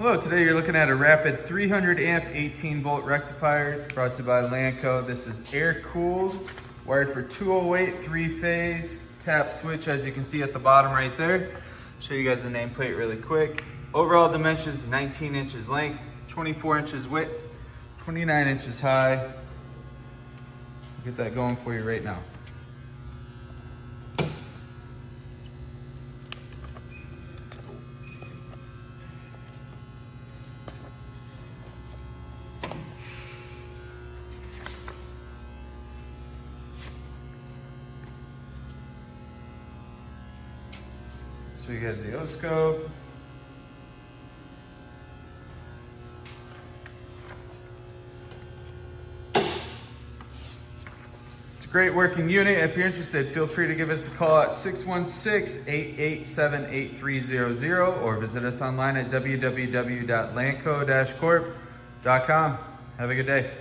Hello, today you're looking at a rapid 300 amp 18 volt rectifier brought to you by Lanco. This is air cooled, wired for 208 3-phase, tap switch as you can see at the bottom right there. Show you guys the nameplate really quick. Overall dimensions 19 inches length, 24 inches width, 29 inches high. I'll get that going for you right now. Show you guys the O-scope. It's a great working unit. If you're interested, feel free to give us a call at 616-887-8300 or visit us online at www.lanco-corp.com. Have a good day.